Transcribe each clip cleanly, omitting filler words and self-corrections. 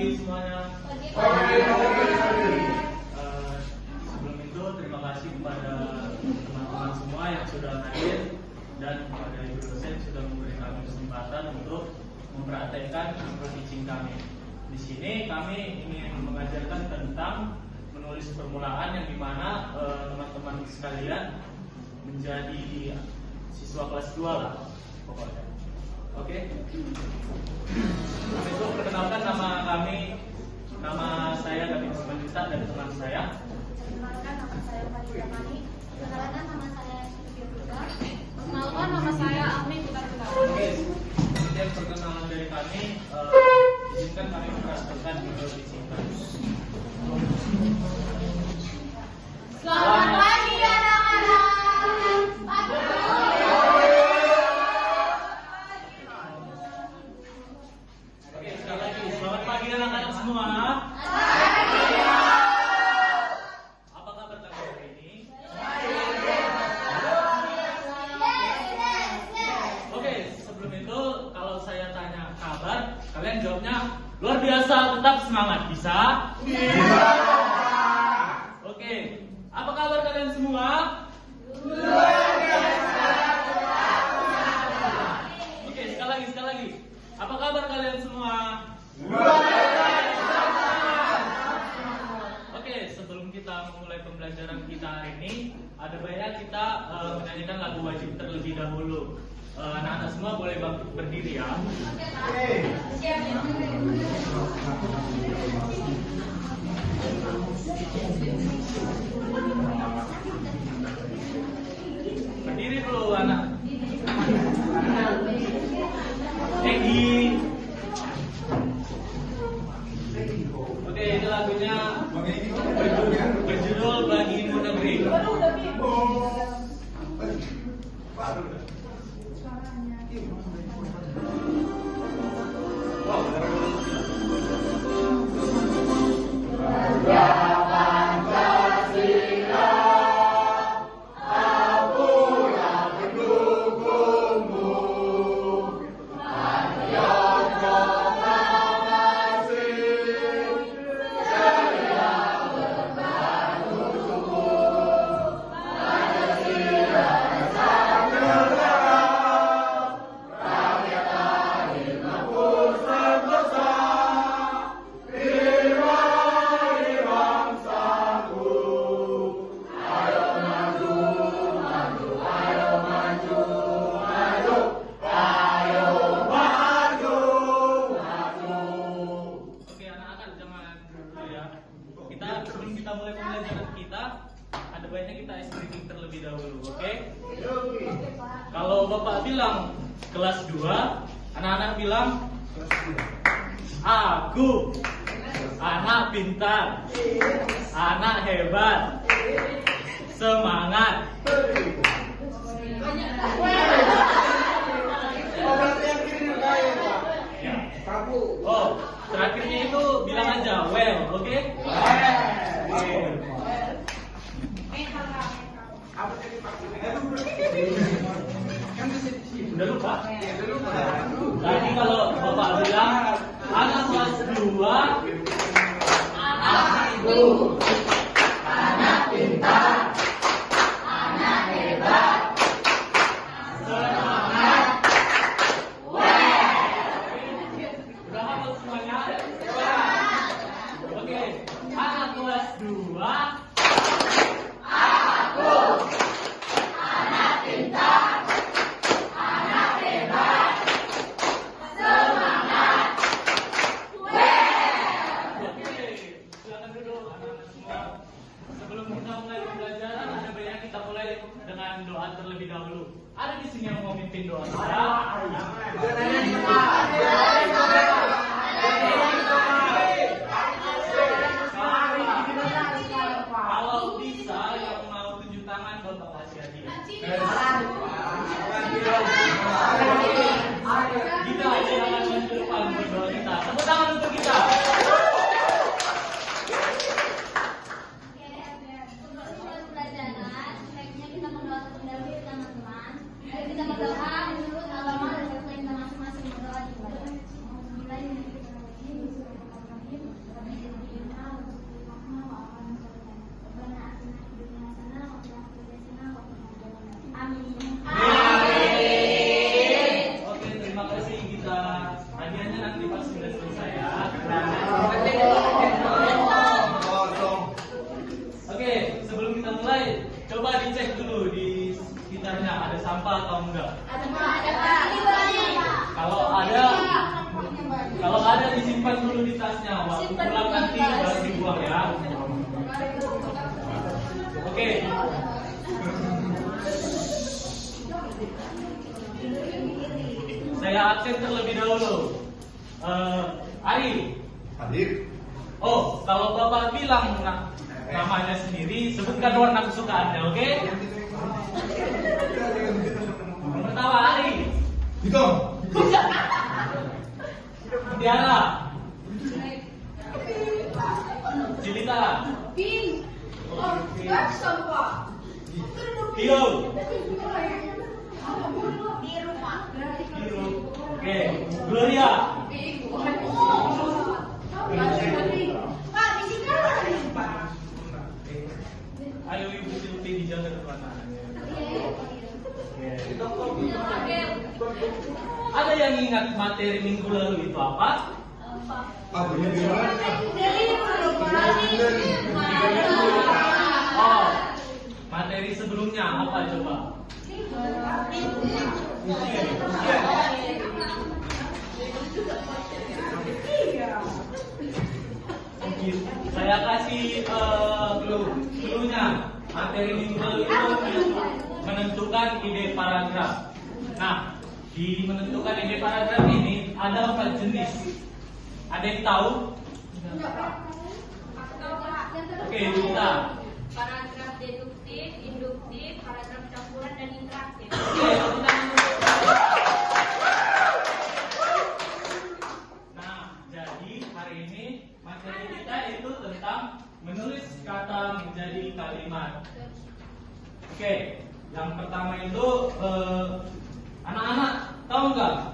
pagi semuanya. Sebelum itu terima kasih kepada teman-teman semua yang sudah hadir dan kepada ibu dosen yang sudah memberi kami kesempatan untuk mempraktekkan micro teaching kami. Di sini kami ingin mengajarkan tentang menulis permulaan yang dimana teman-teman sekalian menjadi siswa kelas 2 lah pokoknya. Oke. Itu perkenalkan nama saya David Simanjuta dan teman saya. Perkenalkan nama saya Farida Mani. Perkenalkan nama saya Sylvia Putra. Perkenalkan nama saya Almi Putra. Oke. Sekian perkenalan dari kami. Izinkan kami mempraktekkan micro teaching kami. Selamat pagi anak-anak. Oke, sekali lagi selamat pagi anak-anak semua. Apa kabar kalian hari ini? Oke, sebelum itu kalau saya tanya kabar, kalian jawabnya luar biasa, tetap semangat. Bisa? Bisa. Oke, apa kabar kalian semua? Luar biasa. Oke, sekali lagi. Apa kabar kalian semua? Luar biasa. Oke, sebelum kita memulai pembelajaran kita hari ini, ada baiknya kita menyanyikan lagu wajib terlebih dahulu. Anak-anak semua boleh bangkit berdiri ya. Berdiri dulu anak. Egi. Oke, ini lagunya berjudul Bagimu Negeri. Sebelum kita mulai pembelajaran kita, ada baiknya kita ice breaking terlebih dahulu, oke? Kalau Bapak bilang kelas 2, anak-anak bilang aku anak pintar, anak hebat, semangat. Oh, terakhirnya itu bilang aja well, oke? Udah lupa? Tadi kalau Bapak bilang anak kelas 2, anak ibu, anak pintar, anak hebat, semangat, udah hafal semuanya? Oke, anak kelas 2, aku anak pintar, anak hebat, semangat, Oke, silakan duduk anak-anak semua. Sebelum kita mulai pembelajaran, ada baiknya kita mulai dengan doa terlebih dahulu. Ada di sini yang mau mimpin doa saya? saya absen terlebih dahulu. Ari. Adib. Oh, kalau Bapak bilang namanya sendiri, sebutkan warna kesukaannya, oke? Pertama Ari. Hitam. Tiara. Cilita. Pink. Oh, that's apa? Tio. Biru, Pak. Biru. Oke, Gloria. Pink. Pak, di sini ada nih, Pak. Ayo Ibu Silvi dijaga ke mana? Ada yang ingat materi minggu lalu itu apa? Apa ini gimana? Oh, materi sebelumnya apa coba? Saya kasih clue-nya. Materi minggu lalu itu menentukan ide paragraf. Nah, di menentukan ide paragraf ini ada 4 jenis. Ada yang tahu? Oke, kita. Paragraf deduktif, induktif, paragraf campuran dan interaktif. Oke, nah, jadi hari ini materi kita itu tentang menulis kata menjadi kalimat. Oke, yang pertama itu anak-anak tahu nggak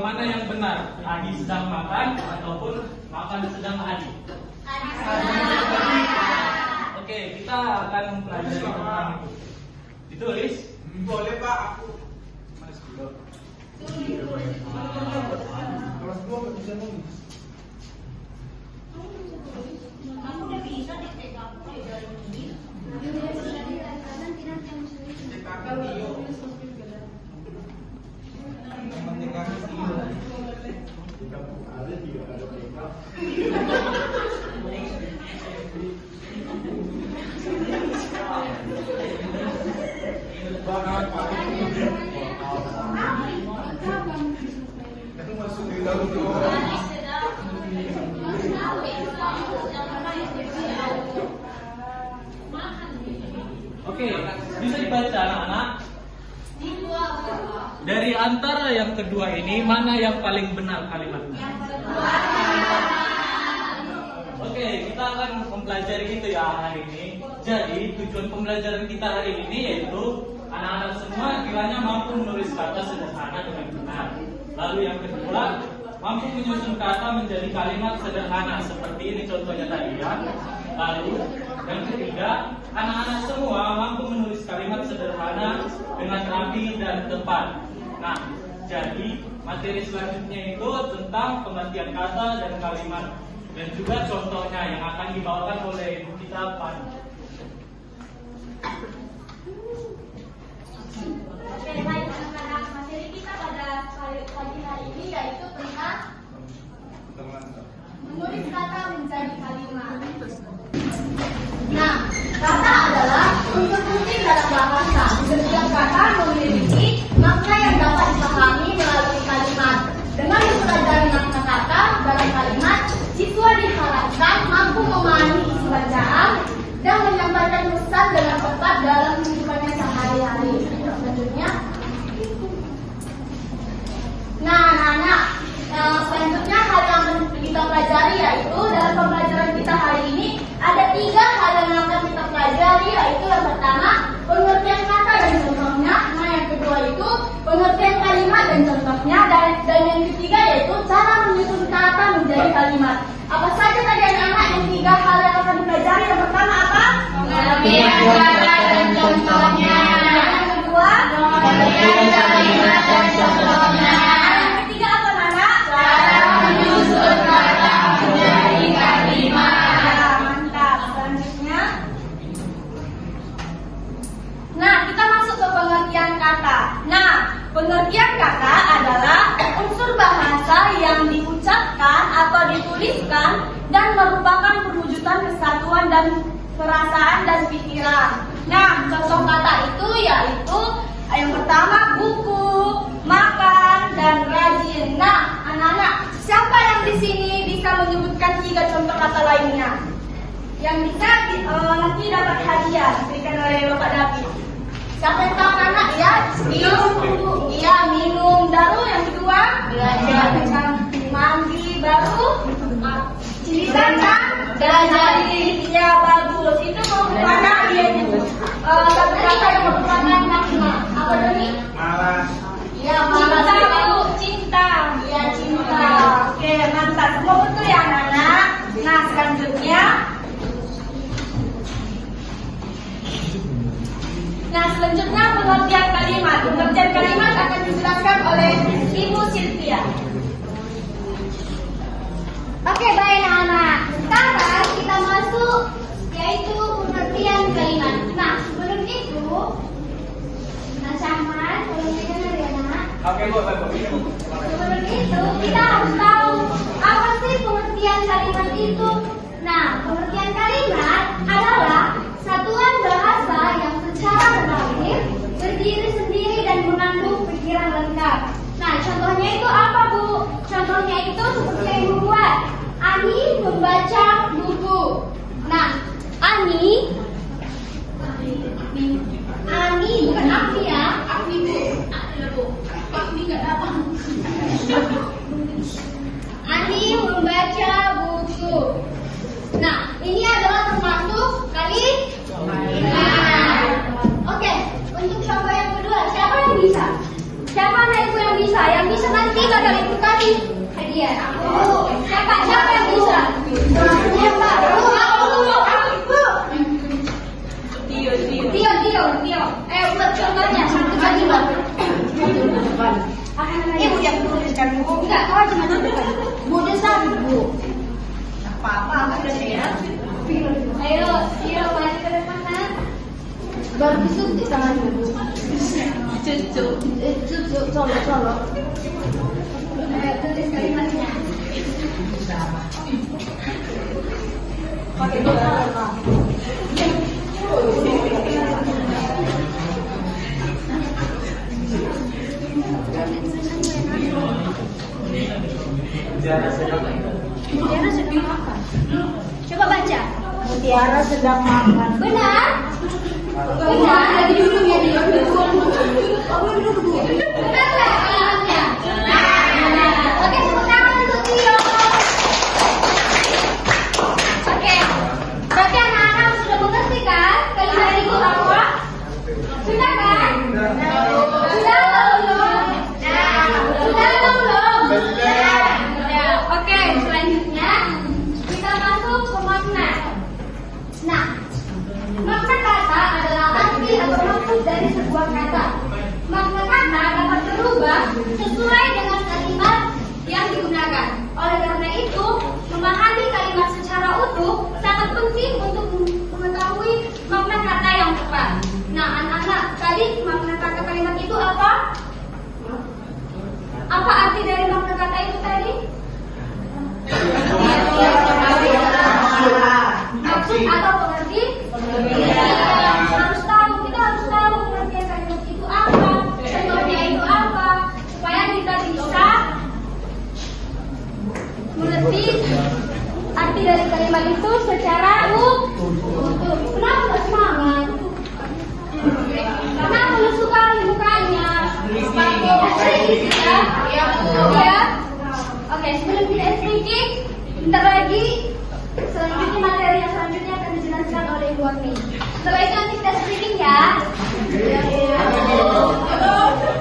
mana yang benar? Adi sedang makan ataupun makan sedang Adi? Oke, kita akan mempelajari tentang itu. Ditulis? Boleh Pak, aku. Kelas 2 nggak bisa nulis. Kamu udah bisa dicek aku dari ini. Itu masuk di dalam tuh. Oke, bisa dibaca anak-anak? Dari antara yang kedua ini, mana yang paling benar kalimatnya? Oke, kita akan mempelajari itu ya hari ini. Jadi, tujuan pembelajaran kita hari ini yaitu anak-anak semua kiranya mampu menulis kata sederhana dengan benar. Lalu yang kedua, mampu menyusun kata menjadi kalimat sederhana seperti ini contohnya tadi ya. Lalu yang ketiga, anak-anak semua mampu menulis kalimat sederhana dengan rapi dan tepat. Nah, jadi materi selanjutnya itu tentang pengertian kata dan kalimat dan juga contohnya yang akan dibawakan oleh ibu kita Pan. Oke, baik anak-anak, materi kita pada pagi hari ini yaitu tentang menulis kata menjadi kalimat. Nah, kata adalah unsur penting dalam bahasa. Setiap kata memiliki makna yang dapat dipahami melalui kalimat. Dengan mempelajari makna kata dalam kalimat, siswa diharapkan mampu memahami isi bacaan dan menyampaikan pesan dengan tepat dalam kehidupannya sehari-hari. Selanjutnya, nah anak-anak, selanjutnya hal yang kita pelajari yaitu dalam pembelajaran kita hari ini ada 3 hal yang akan kita pelajari, yaitu yang pertama pengertian kata dan contohnya, nah yang kedua itu pengertian kalimat dan contohnya, dan yang ketiga yaitu cara menyusun kata menjadi kalimat. Apa saja tadi anak-anak yang 3 hal yang akan dipelajari? Yang pertama apa? Pengertian kata dan contohnya. Yang kedua Pengertian kalimat dan contohnya. Yang ketiga apa anak? Cara menyusun kata menjadi kalimat. Mantap. Selanjutnya, nah kita masuk ke pengertian kata. Nah, pengertian kata adalah unsur bahasa yang diucapkan atau dituliskan dan merupakan perwujudan kesatuan dan perasaan dan pikiran. Nah, contoh kata itu yaitu Yang pertama buku, makan, dan rajin. Nah, anak-anak, siapa yang di sini bisa menyebutkan 3 contoh kata lainnya? Yang bisa nanti dapat hadiah diberikan oleh Bapak David. Siapa yang tahu anak ya? Minum. Iya, minum. Baru yang kedua? Belajar. Mandi. Baru? Cilitan kan? Belajar. Iya, bagus. Itu merupakan satu kata yang merupakan makna. Apa tadi? Malas. Iya, malas. Cinta. Iya, cinta. Oke, mantap. Semua betul ya anak-anak? Nah, selanjutnya. Pengertian kalimat. Pengertian kalimat akan dijelaskan oleh Ibu Sylvia. Oke, baik anak-anak. Sekarang kita masuk yaitu pengertian kalimat. Nah, sebelum itu, Syahman, tolong dengar ya nak. Oke, Bu. Sebelum itu kita harus tahu apa sih pengertian kalimat itu. Nah, pengertian kalimat adalah satuan bahasa yang secara terakhir berdiri sendiri dan mengandung pikiran lengkap. Nah, contohnya itu apa, Bu? Contohnya itu seperti yang membuat Ani membaca buku. Nah, Ani bukan Akmi ya. Akmi Bu. Akmi nggak dapat. Ani membaca buku. Nah, ini adalah termasuk kalimat. Oke, untuk contoh yang kedua, siapa yang bisa? Siapa anak ibu yang bisa? Yang bisa nanti kakak ibu kasih hadiah. Aku. Siapa yang bisa? Siapa? Aku. Tio. Buat contohnya satu kalimat. Ibu yang tuliskan buku. Enggak, kau cuma tuliskan. Mudah sekali, Bu. Apa ada ya? Ayo, Tio, mari ke depan, Nak. Baru disuntik tangan ibu. Cucu, colok. Tulis kalimatnya. Pakai bola. Mutiara sedang makan. Coba baca. Mutiara sedang makan. Benar? Benar. Lagi duduk ya dia. Benar nggak kalimatnya? Oke, tepuk tangan untuk Tio. Oke. Berarti anak-anak sudah mengerti kan kalimat itu apa? Sudah kan? Sudah atau belum? Sudah atau belum? Oke, selanjutnya kita masuk ke makna. Nah, makna kata adalah arti atau maksud dari sebuah kata. Makna kata dapat berubah sesuai dengan kalimat yang digunakan. Oleh karena itu, memahami kalimat secara utuh sangat penting untuk mengetahui makna kata yang tepat. Nah, anak-anak, tadi makna kata kalimat itu apa? Apa arti dari makna kata itu tadi? Maksud atau pengerti? Kita harus tahu pengertian kalimat itu apa, contohnya itu apa, supaya kita bisa mengerti arti dari kalimat itu secara utuh. Kenapa nggak semangat? Karena aku suka mukanya. Ya. Oke, sebelum kita sedikit, bentar lagi selanjutnya materi yang selanjutnya akan dijelaskan oleh Ibu Agni. Setelah itu nanti kita speaking ya.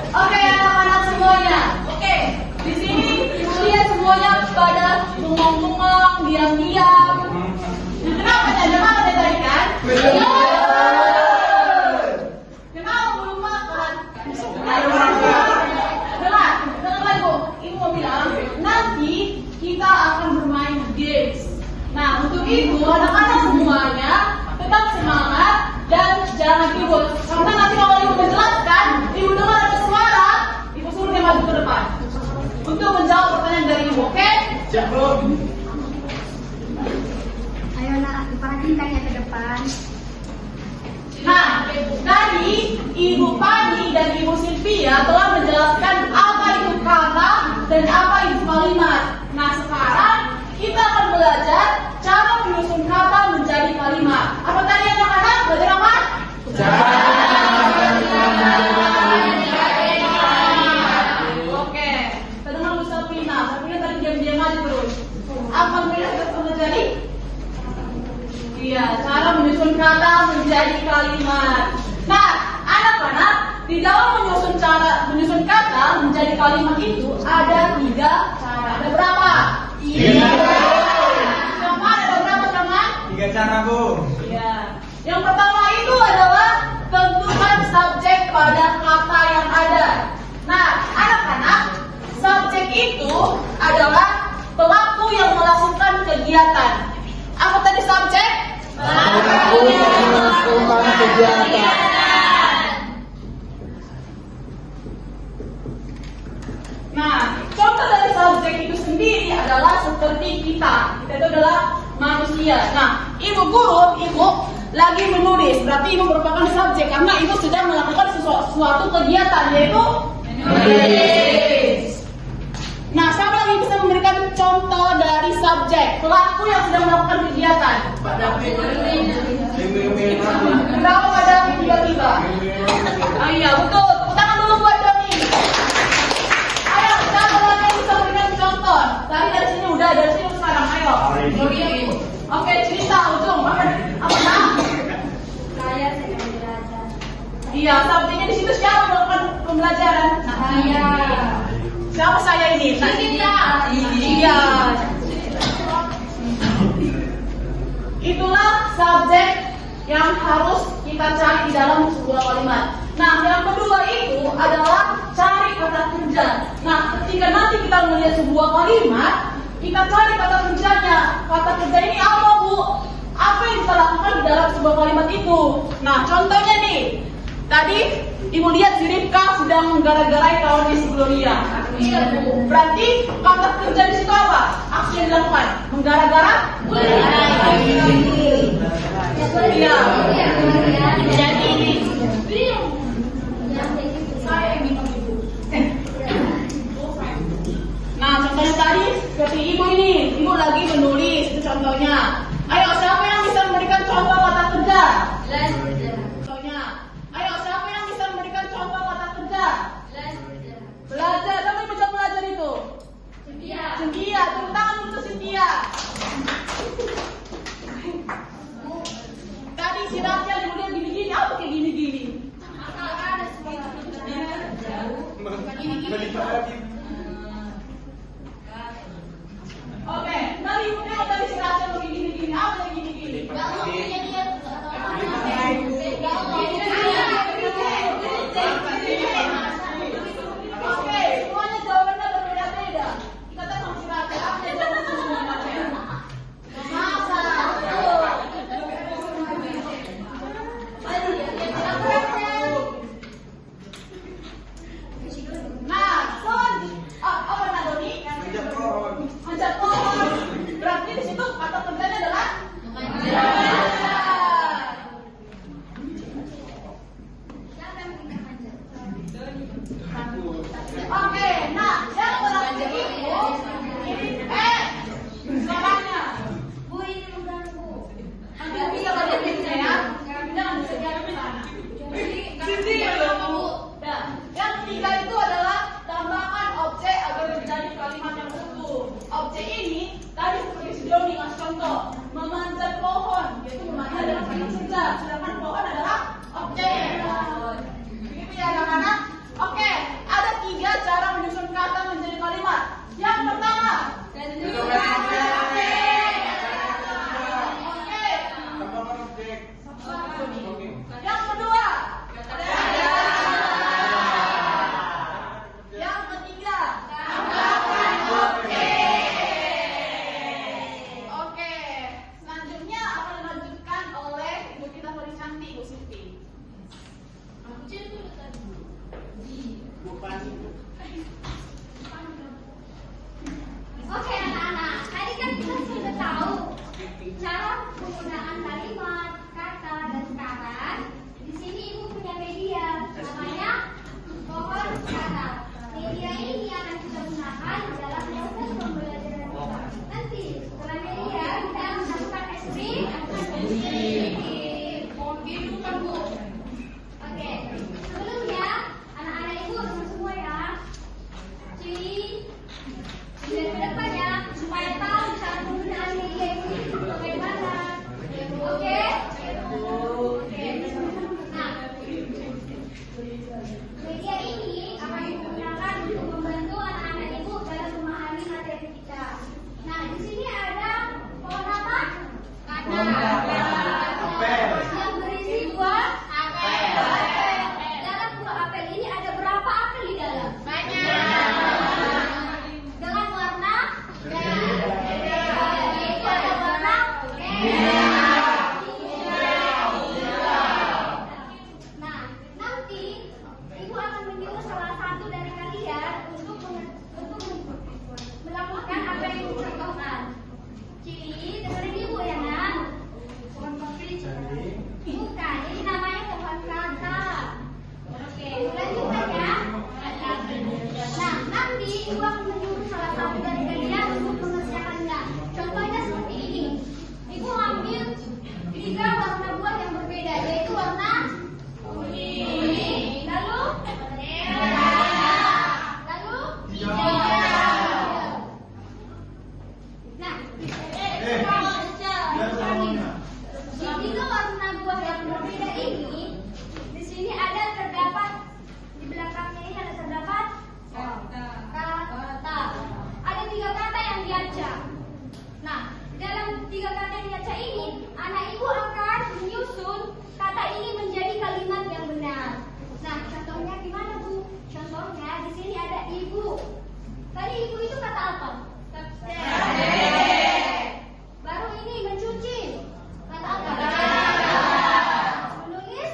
Oke, anak-anak semuanya. Oke, di sini ibu lihat semuanya pada bengong-bengong, diam-diam. Kenapa ada tadi kan? Kenapa belum makan? Dengar lagi, Ibu mau bilang nanti kita akan bermain games. Nah, untuk itu anak-anak semuanya tetap semangat dan jangan ribut. Karena nanti kalau ibu menjelaskan, ibu dengar ada suara, ibu suruh dia maju ke depan untuk menjawab pertanyaan dari ibu. Oke? Ayo nak, diperhatikan ya ke depan. Nah, tadi Ibu Pani dan Ibu Silvia telah menjelaskan apa itu kata dan apa itu kalimat. Nah, sekarang kita akan belajar cara menyusun kata menjadi kalimat. Apa tadi anak-anak? Belajar apa? Oke, kita dengar dulu Sapina. Sapina tadi diam-diam aja terus. Apa yang kita pelajari? Iya, cara menyusun kata menjadi kalimat. Nah, anak-anak, di dalam menyusun kata menjadi kalimat itu ada 3 cara. Ada berapa? 3. Teman, ada berapa teman? 3 cara, Bu. Iya. Yang pertama itu adalah tentukan subjek pada kata yang ada. Nah, anak-anak, subjek itu adalah pelaku yang melakukan kegiatan. Apa tadi subjek? Pelaku yang melakukan kegiatan. Nah, contoh dari subjek itu sendiri adalah seperti kita. Kita itu adalah manusia. Nah, ibu guru, ibu lagi menulis. Berarti ibu merupakan subjek karena ibu sedang melakukan suatu kegiatan, yaitu menulis. Nah, siapa lagi bisa memberikan contoh dari subjek pelaku yang sedang melakukan kegiatan? Kenapa pada tiba-tiba? Ah, iya, betul. Tepuk tangan dulu buat Doni. Ayo, siapa lagi yang bisa memberikan contoh? Tadi dari sini udah, dari sini sekarang. Ayo. Oke, cerita ujung. Apa nak? Saya sedang belajar. Iya, subjeknya di situ siapa melakukan pembelajaran? Nah, Saya. siapa saya ini? Kita. Iya. Itulah subjek yang harus kita cari di dalam sebuah kalimat. Nah, yang kedua itu adalah cari kata kerja. Nah, ketika nanti kita melihat sebuah kalimat, kita cari kata kerjanya. Kata kerja ini apa, Bu? Apa yang kita lakukan di dalam sebuah kalimat itu? Nah, contohnya nih. Tadi Ibu lihat si Ripka sedang menggara-garai kawannya si Gloria. Berarti kata kerja di situ apa? Aksi yang dilakukan menggara-gara? Iya. Jadi saya minum ibu. Nah, contohnya tadi seperti ibu ini, ibu lagi menulis, itu contohnya. Ayo, siapa yang bisa memberikan contoh kata kerja? Contohnya. Ayo, siapa yang bisa memberikan contoh kata kerja? Belajar. Siapa yang bisa belajar itu? Cynthia. Tepuk tangan untuk Cynthia. Tadi si Raja dia gini-gini, apa kayak gini-gini? Oke, tadi ibu tengok tadi si Raja begini-gini, apa kayak gini-gini? Oke, semuanya jawabannya berbeda-beda. Kita tengok si Raja, apa yang jawabannya semuanya? Masa? Nah, apa Doni? Manjat pohon. Berarti di situ kata kerjanya adalah Oke, nah yang berarti itu suaranya. Bu, ini mengganggu. Nanti bisa baca pinnya ya. Jangan disegar ke sana. Sisi kamu. Nah, yang ketiga itu adalah tambahkan objek agar menjadi kalimat yang utuh. Objek ini tadi seperti si Doni ngasih contoh, memanjat pohon, yaitu memanjat adalah kata kerja, sedangkan pohon adalah objek. Begitu ya anak-anak. Oke, ada 3 cara menyusun kata menjadi kalimat. Yang pertama, yang kedua, yang ketiga, oke. Selanjutnya akan dilanjutkan oleh ibu kita paling cantik, Bu Siti. Oke anak-anak, tadi kan kita sudah tahu cara penggunaan kalimat, kata, dan sekarang Tiga warna buah yang berbeda ini, di sini ada terdapat di belakangnya ini ada terdapat kata. Ada 3 kata yang dibaca. Nah, dalam 3 kata yang dibaca ini, anak ibu akan menyusun kata ini menjadi kalimat yang benar. Nah, contohnya gimana Bu? Contohnya di sini ada ibu. Tadi ibu itu kata apa? Baru ini mencuci. Kata apa? Menulis?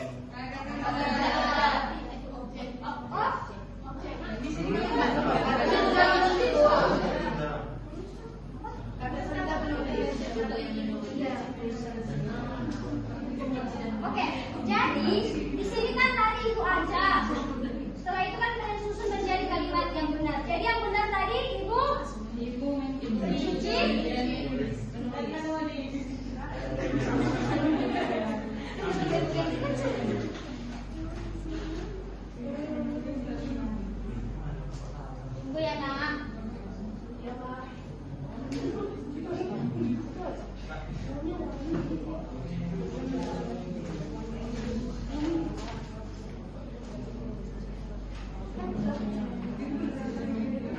Oke, jadi di sini kan tadi ibu aja. Setelah itu kan kalian susun menjadi kalimat yang benar. Jadi yang benar tadi ibu mencuci. Ibu ya nak. Ya Pak.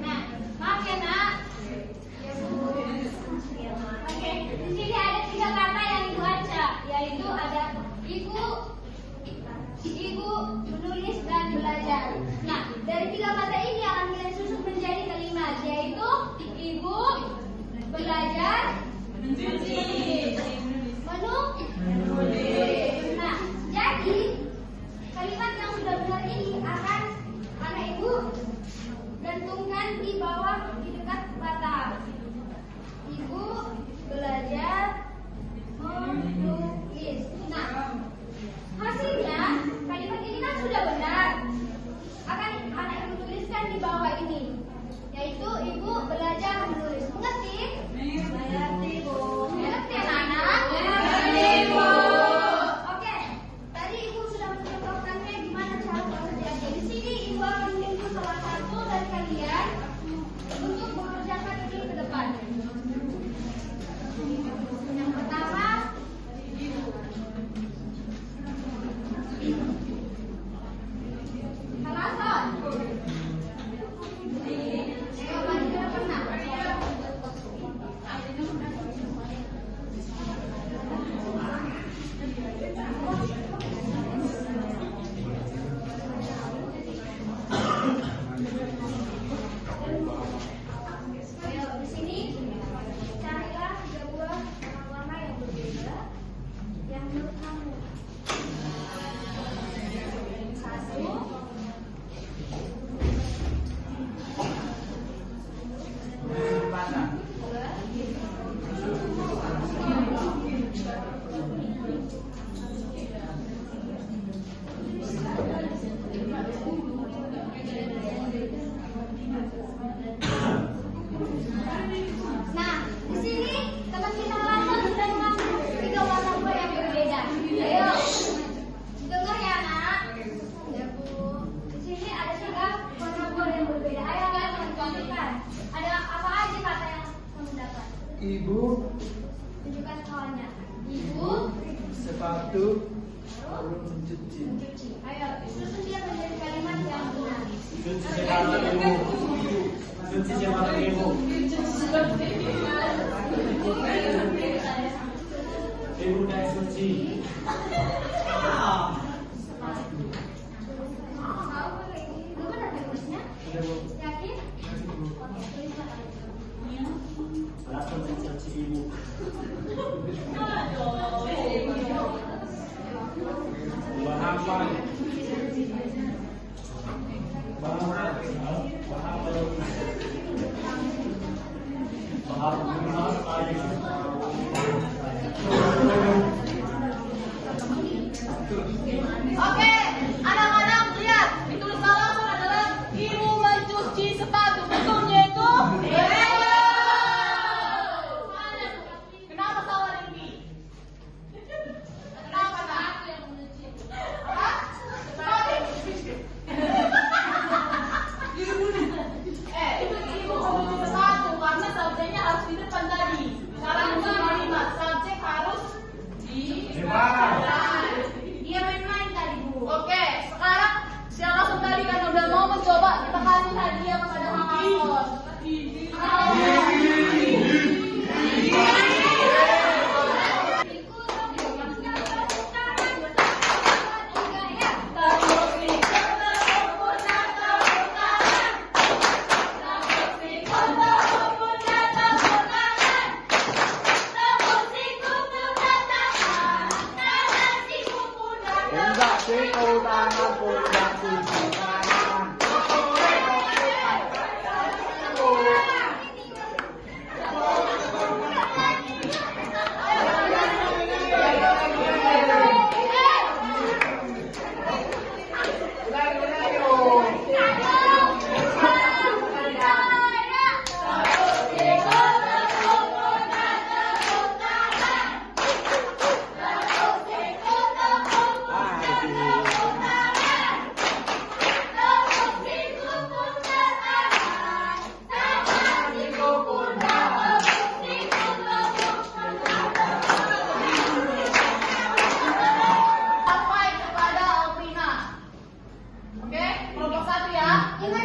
Nah, maaf ya nak. Oke, di sini ada 3 kata yang dibaca, yaitu ada ibu, menulis dan belajar. Nah, dari 3 kata ini akan kalian susun menjadi kalimat, yaitu ibu, belajar, mencuci, menulis. Nah, jadi kalimat yang sudah benar ini akan anak ibu gantungkan di bawah di dekat batang. Ibu belajar menulis. Nah, hasilnya kalimat ini kan sudah benar. Akan anak ibu tuliskan di bawah ini, yaitu ibu belajar menulis. Mengerti? Mengerti Bu. Mengerti anak-anak? Mengerti Bu. Oke, tadi ibu sudah mencontohkannya gimana cara bekerjanya. Di sini ibu akan menunjuk salah satu dari kalian untuk mengerjakan ini ke depan. Yang pertama, Kalason. Ayo, mari ke depan, nak. Ayo, di sini carilah 3 buah warna yang berbeda yang menurut kamu. 1. Nah, di sini teman kita langsung sudah mengambil 3 warna buah yang berbeda. Ayo, dengar ya nak. Ya Bu. Di sini ada 3 warna buah yang berbeda. Ayo kalian menentukan. Ada apa aja kata yang kamu dapat? Ibu, Tunjukkan kawannya. Ibu, sepatu, lalu mencuci. mencuci. Ayo, susun dia menjadi kalimat yang benar. Cuci sepatu ibu. Cuci sepatu ibu. Ibu dan cuci. Itu benar tulisnya? Yakin? Oke, tulislah. Langsung cuci ibu. Bahapan. Oke, anak-anak lihat, ditulis langsung adalah ibu mencuci sepatu. Betulnya itu? Kenapa salah ini? Kenapa nak? Apa? Ibu mencuci sepatu karena sabdanya harus di depan tadi. Salah hadiah kepada Hamilton. Pundak siku tangan, pundak siku tangan. Sampai kepada Alvina. Oke, kelompok 1 ya. Ingat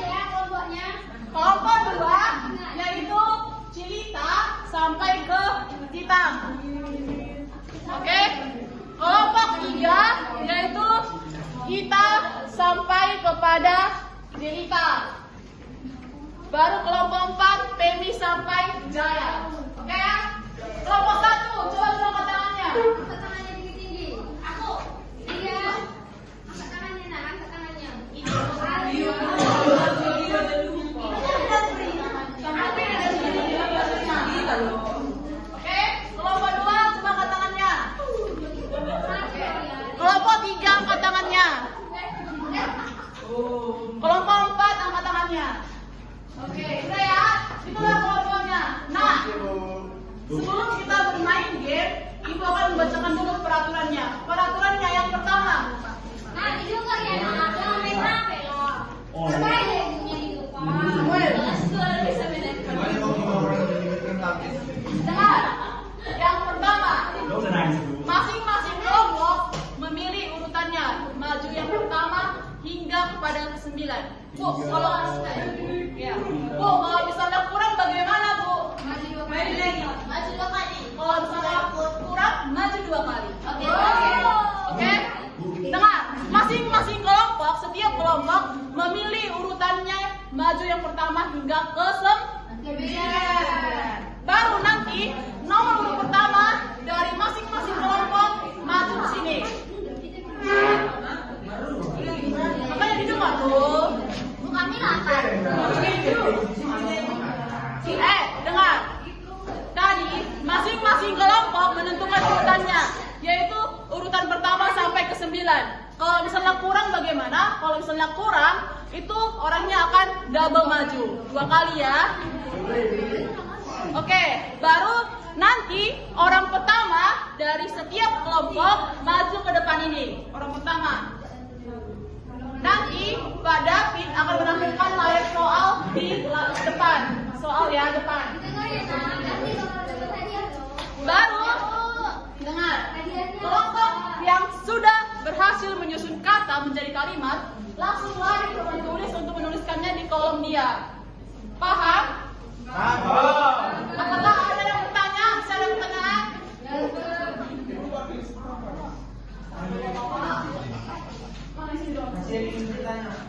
ya kelompoknya. Kelompok 2 yaitu Cilita sampai ke Titang. Oke. Kelompok 3 yaitu Ita sampai kepada Jelita. Baru kelompok 4 Pemi sampai Jaya. Oke ya? Kelompok 1 coba angkat tangannya. Angkat tangannya tinggi-tinggi. Aku. Iya. Angkat tangannya, nak. Angkat tangannya. Oke, kelompok 2 coba angkat tangannya. Kelompok 3 angkat tangannya. Kelompok 4 angkat tangannya. Oke, udah ya. Itulah kelompoknya. Nah, sebelum kita bermain game, Ibu akan membacakan dulu peraturannya. Peraturannya yang pertama. Nah, didengar ya, nak. Jangan main HP loh. Coba aja ibunya di depan. Samuel, Suara bisa bedakan. Gimana kalau kita orang yang diingatkan lapis? dengar. Yang pertama, masing-masing kelompok memilih urutannya. Maju yang pertama hingga kepada ke-9. Bu, kalau ya. Bu, kalau misalnya kurang bagaimana, Bu? Maju 2 Main kali. lagi. Maju 2 kali. Kalau misalnya kurang, maju 2 kali. Oke. Oke? Dengar, masing-masing kelompok, setiap kelompok memilih urutannya maju yang pertama hingga ke-9. Baru nanti nomor urut pertama dari masing-masing kelompok maju ke sini. Makanya didengar tuh. Bukan Milatan. Dengar. Tadi masing-masing kelompok menentukan urutannya, yaitu urutan pertama sampai ke-9. Kalau misalnya kurang bagaimana? Kalau misalnya kurang, itu orangnya akan double maju 2 kali ya. Oke, baru nanti orang pertama dari setiap kelompok maju ke depan ini. Orang pertama. Nanti Pak David akan menampilkan layar soal di depan. Soal ya depan. Dengar ya, nak. Nanti kalau dapat hadiah loh. Baru dengar. Kelompok yang sudah berhasil menyusun kata menjadi kalimat langsung lari ke papan tulis untuk menuliskannya di kolom dia. Paham? Apakah ada yang bertanya? Bisa ada pertanyaan?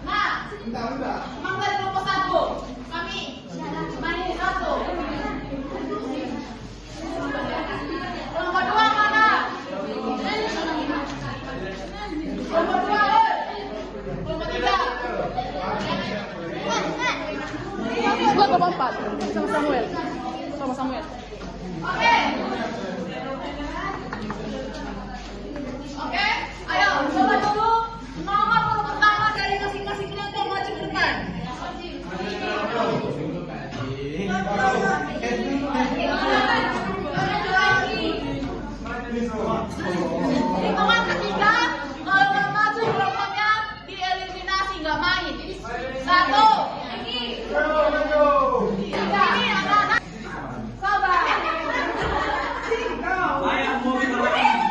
Nah, emang dari kelompok 1 kami main 1. Kelompok 2 mana? Kelompok 2 kelompok 3. Kelompok 4 sama Samuel. Oke. Oke, ayo coba dulu nomor urut pertama dari masing-masing kelompok maju ke depan. Hitungan ketiga, kalau nggak maju kelompoknya dieliminasi, nggak main. 1. Ini anak-anak. Sabar. Ayah mau minta maaf.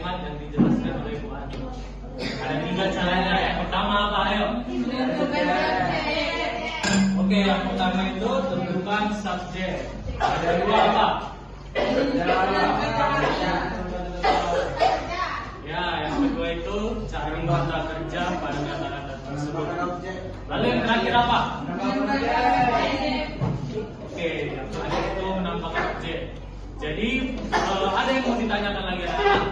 kalimat yang dijelaskan oleh Bu Ani. Ada 3 caranya. Yang pertama apa? Ayo. Oke, yang pertama itu tentukan subjek. Ada 2 apa? Ya, yang kedua itu cari kata kerja pada kata-kata tersebut. Lalu yang terakhir apa? Oke, yang terakhir itu menambahkan objek. Jadi ada yang mau ditanyakan lagi anak?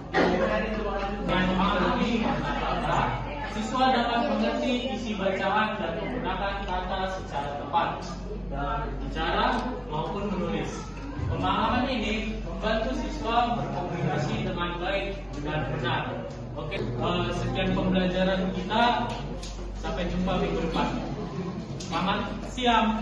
Dengan memahami kata-kata, siswa dapat mengerti isi bacaan dan menggunakan kata secara tepat dalam berbicara maupun menulis. Pemahaman ini membantu siswa berkomunikasi dengan baik dan benar. Oke, sekian pembelajaran kita. Sampai jumpa minggu depan. Selamat siang.